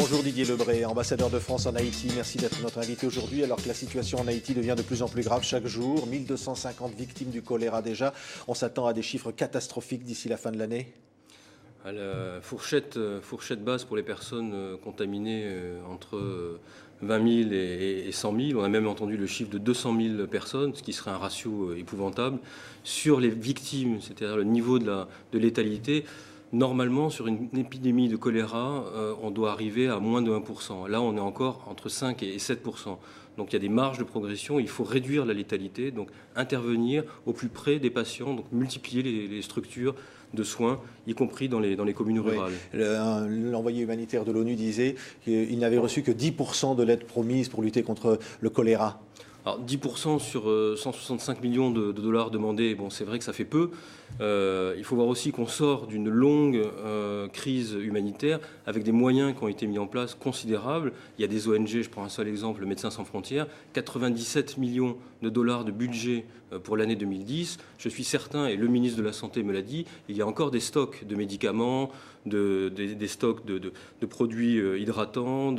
Bonjour Didier Lebray, ambassadeur de France en Haïti. Merci d'être notre invité aujourd'hui alors que la situation en Haïti devient de plus en plus grave chaque jour. 1250 victimes du choléra déjà. On s'attend à des chiffres catastrophiques d'ici la fin de l'année. À la fourchette basse pour les personnes contaminées entre 20 000 et 100 000. On a même entendu le chiffre de 200 000 personnes, ce qui serait un ratio épouvantable. Sur les victimes, c'est-à-dire le niveau de létalité, normalement, sur une épidémie de choléra, on doit arriver à moins de 1%. Là, on est encore entre 5 et 7%. Donc il y a des marges de progression, il faut réduire la létalité, donc intervenir au plus près des patients, donc multiplier les structures de soins, y compris dans les communes rurales. Oui. L'envoyé humanitaire de l'ONU disait qu'il n'avait reçu que 10% de l'aide promise pour lutter contre le choléra. Alors 10% sur 165 millions de dollars demandés, bon, c'est vrai que ça fait peu. Il faut voir aussi qu'on sort d'une longue crise humanitaire avec des moyens qui ont été mis en place considérables. Il y a des ONG, je prends un seul exemple, le Médecins sans frontières, 97 millions de dollars de budget pour l'année 2010. Je suis certain, et le ministre de la Santé me l'a dit, il y a encore des stocks de médicaments, des stocks de produits hydratants.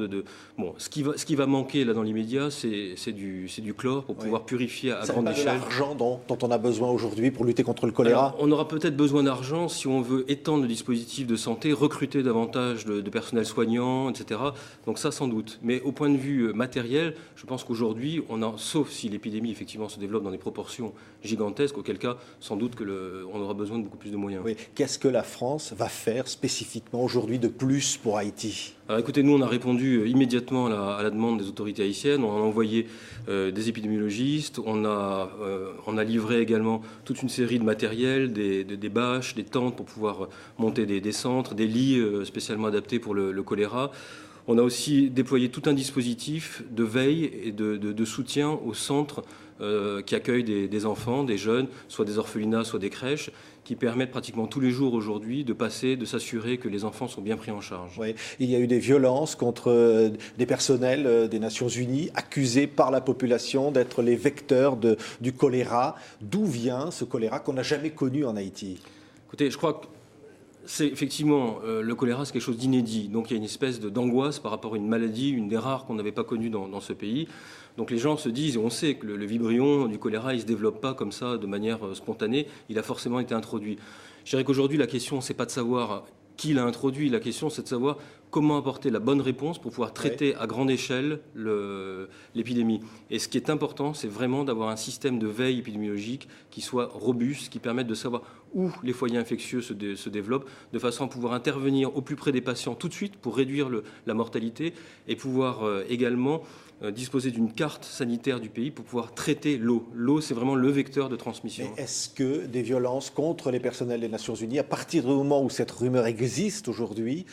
Bon, ce qui va manquer là dans l'immédiat, c'est du chlore pour pouvoir purifier à grande échelle. C'est pas de l'argent dont on a besoin aujourd'hui pour lutter contre le choléra. Alors, on aura peut-être besoin d'argent si on veut étendre le dispositif de santé, recruter davantage de personnel soignant, etc. Donc ça, sans doute. Mais au point de vue matériel, je pense qu'aujourd'hui, sauf si l'épidémie effectivement se développe dans des proportions gigantesques, auquel cas, sans doute on aura besoin de beaucoup plus de moyens. Oui. Qu'est-ce que la France va faire spécifiquement aujourd'hui de plus pour Haïti ? Alors écoutez, nous on a répondu immédiatement à la demande des autorités haïtiennes. On a envoyé des épidémiologistes, on a livré également toute une série de matériel, des bâches, des tentes pour pouvoir monter des centres, des lits spécialement adaptés pour le choléra. On a aussi déployé tout un dispositif de veille et de soutien aux centres qui accueillent des enfants, des jeunes, soit des orphelinats, soit des crèches, qui permettent pratiquement tous les jours aujourd'hui de s'assurer que les enfants sont bien pris en charge. Oui. Il y a eu des violences contre des personnels des Nations Unies accusés par la population d'être les vecteurs du choléra. D'où vient ce choléra qu'on n'a jamais connu en Haïti ? Écoutez, je crois que c'est effectivement, le choléra, c'est quelque chose d'inédit. Donc il y a une espèce d'angoisse par rapport à une maladie, une des rares qu'on n'avait pas connue dans ce pays. Donc les gens se disent, et on sait que le vibrion du choléra, il ne se développe pas comme ça de manière spontanée, il a forcément été introduit. Je dirais qu'aujourd'hui, la question, ce n'est pas de savoir qui l'a introduit, la question, c'est de savoir comment apporter la bonne réponse pour pouvoir traiter à grande échelle l'épidémie. Et ce qui est important, c'est vraiment d'avoir un système de veille épidémiologique qui soit robuste, qui permette de savoir où les foyers infectieux se développent, de façon à pouvoir intervenir au plus près des patients tout de suite pour réduire la mortalité et pouvoir également disposer d'une carte sanitaire du pays pour pouvoir traiter l'eau. L'eau, c'est vraiment le vecteur de transmission. Mais est-ce que des violences contre les personnels des Nations Unies, à partir du moment où cette rumeur existe aujourd'hui,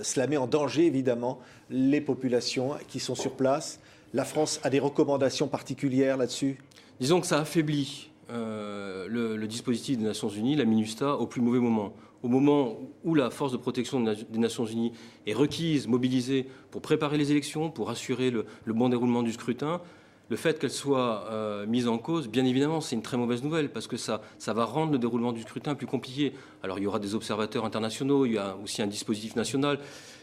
cela met en danger évidemment les populations qui sont sur place? La France a des recommandations particulières là-dessus? Disons que ça affaiblit le dispositif des Nations Unies, la MINUSTAH, au plus mauvais moment. Au moment où la force de protection des Nations Unies est requise, mobilisée pour préparer les élections, pour assurer le bon déroulement du scrutin, le fait qu'elle soit mise en cause, bien évidemment, c'est une très mauvaise nouvelle parce que ça va rendre le déroulement du scrutin plus compliqué. Alors il y aura des observateurs internationaux, il y a aussi un dispositif national.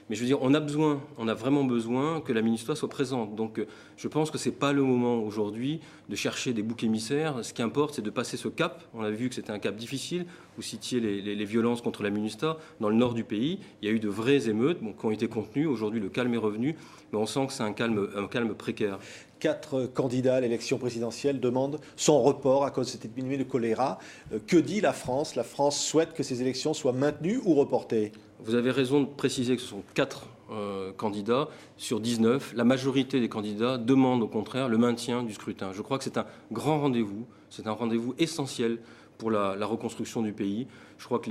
Mais je veux dire, on a vraiment besoin que la MINUSTAH soit présente. Donc je pense que ce n'est pas le moment aujourd'hui de chercher des boucs émissaires. Ce qui importe, c'est de passer ce cap. On a vu que c'était un cap difficile. Vous citiez les violences contre la MINUSTAH. Dans le nord du pays, il y a eu de vraies émeutes qui ont été contenues. Aujourd'hui, le calme est revenu. Mais on sent que c'est un calme précaire. 4 candidats à l'élection présidentielle demandent son report à cause de cette épidémie de choléra. Que dit la France? La France souhaite que ces élections soient maintenues ou reportées? Vous avez raison de préciser que ce sont 4 candidats sur 19. La majorité des candidats demandent au contraire le maintien du scrutin. Je crois que c'est un grand rendez-vous, c'est un rendez-vous essentiel pour la reconstruction du pays. Je crois que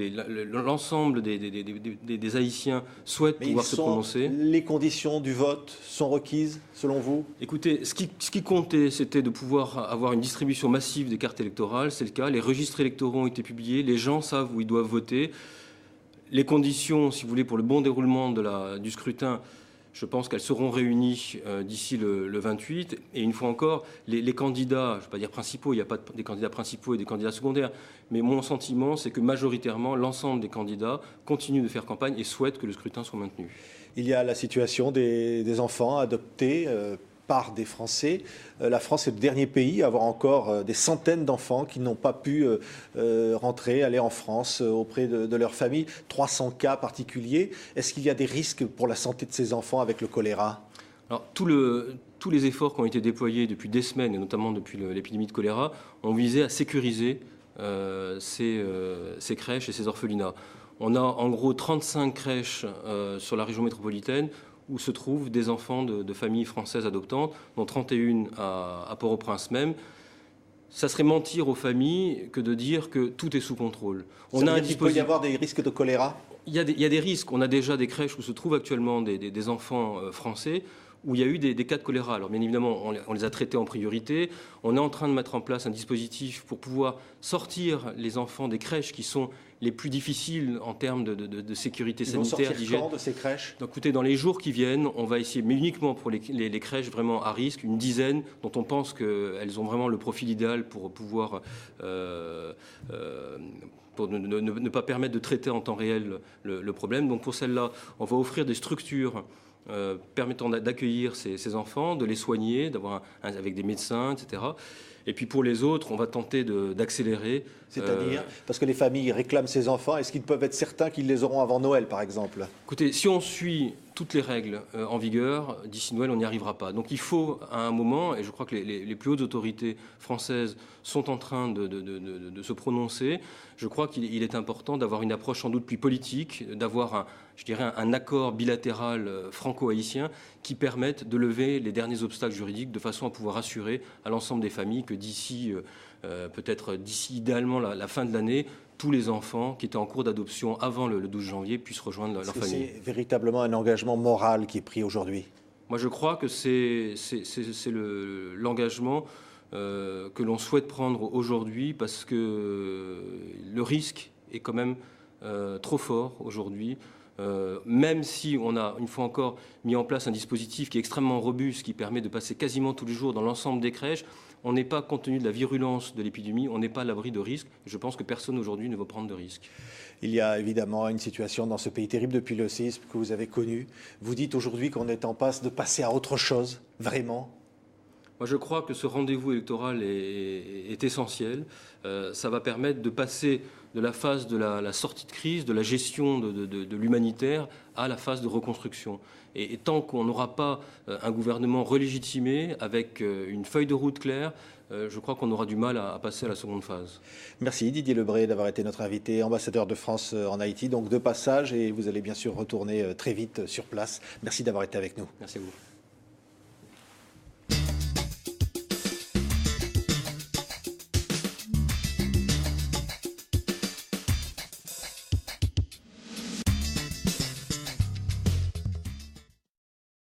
l'ensemble des Haïtiens souhaitent pouvoir se prononcer. Les conditions du vote sont requises, selon vous? Écoutez, ce qui comptait, c'était de pouvoir avoir une distribution massive des cartes électorales. C'est le cas. Les registres électoraux ont été publiés. Les gens savent où ils doivent voter. Les conditions, si vous voulez, pour le bon déroulement du scrutin, Je pense qu'elles seront réunies d'ici le 28. Et une fois encore, les candidats, je ne vais pas dire principaux, il n'y a pas des candidats principaux et des candidats secondaires, mais mon sentiment, c'est que majoritairement, l'ensemble des candidats continuent de faire campagne et souhaitent que le scrutin soit maintenu. Il y a la situation des enfants adoptés par des Français. La France est le dernier pays à avoir encore des centaines d'enfants qui n'ont pas pu rentrer, aller en France auprès de leur famille. 300 cas particuliers. Est-ce qu'il y a des risques pour la santé de ces enfants avec le choléra ? Alors, tous les efforts qui ont été déployés depuis des semaines, et notamment depuis l'épidémie de choléra, ont visé à sécuriser ces crèches et ces orphelinats. On a en gros 35 crèches sur la région métropolitaine où se trouvent des enfants de familles françaises adoptantes, dont 31 à Port-au-Prince même. Ça serait mentir aux familles que de dire que tout est sous contrôle. Il peut y avoir des risques de choléra ? Il y a des risques. On a déjà des crèches où se trouvent actuellement des enfants français où il y a eu des cas de choléra. Alors bien évidemment, on les a traités en priorité. On est en train de mettre en place un dispositif pour pouvoir sortir les enfants des crèches qui sont les plus difficiles en termes de sécurité sanitaire, d'hygiène. Quand de ces crèches ? Donc, écoutez, dans les jours qui viennent, on va essayer, mais uniquement pour les crèches vraiment à risque, une dizaine dont on pense qu'elles ont vraiment le profil idéal pour pouvoir pour ne pas permettre de traiter en temps réel le problème. Donc pour celle-là, on va offrir des structures permettant d'accueillir ces enfants, de les soigner, avec des médecins, etc. Et puis pour les autres, on va tenter d'accélérer. C'est-à-dire parce que les familles réclament ces enfants, est-ce qu'ils peuvent être certains qu'ils les auront avant Noël, par exemple ? Écoutez, si on suit toutes les règles en vigueur, d'ici Noël, on n'y arrivera pas. Donc il faut, à un moment, et je crois que les plus hautes autorités françaises sont en train de se prononcer, je crois qu'il est important d'avoir une approche sans doute plus politique, d'avoir un accord bilatéral franco-haïtien qui permette de lever les derniers obstacles juridiques de façon à pouvoir assurer à l'ensemble des familles que d'ici, peut-être d'ici idéalement la fin de l'année, tous les enfants qui étaient en cours d'adoption avant le 12 janvier puissent rejoindre leur famille. C'est véritablement un engagement moral qui est pris aujourd'hui. Moi, je crois que c'est l'engagement que l'on souhaite prendre aujourd'hui parce que le risque est quand même trop fort aujourd'hui. Même si on a, une fois encore, mis en place un dispositif qui est extrêmement robuste, qui permet de passer quasiment tous les jours dans l'ensemble des crèches, on n'est pas, compte tenu de la virulence de l'épidémie, on n'est pas à l'abri de risques. Je pense que personne aujourd'hui ne va prendre de risques. Il y a évidemment une situation dans ce pays terrible depuis le séisme que vous avez connu. Vous dites aujourd'hui qu'on est en passe de passer à autre chose, vraiment ? Moi, je crois que ce rendez-vous électoral est essentiel. Ça va permettre de passer de la phase de la sortie de crise, de la gestion de l'humanitaire, à la phase de reconstruction. Et tant qu'on n'aura pas un gouvernement relégitimé, avec une feuille de route claire, je crois qu'on aura du mal à passer à la seconde phase. Merci Didier Lebret d'avoir été notre invité, ambassadeur de France en Haïti, donc de passage, et vous allez bien sûr retourner très vite sur place. Merci d'avoir été avec nous. Merci à vous.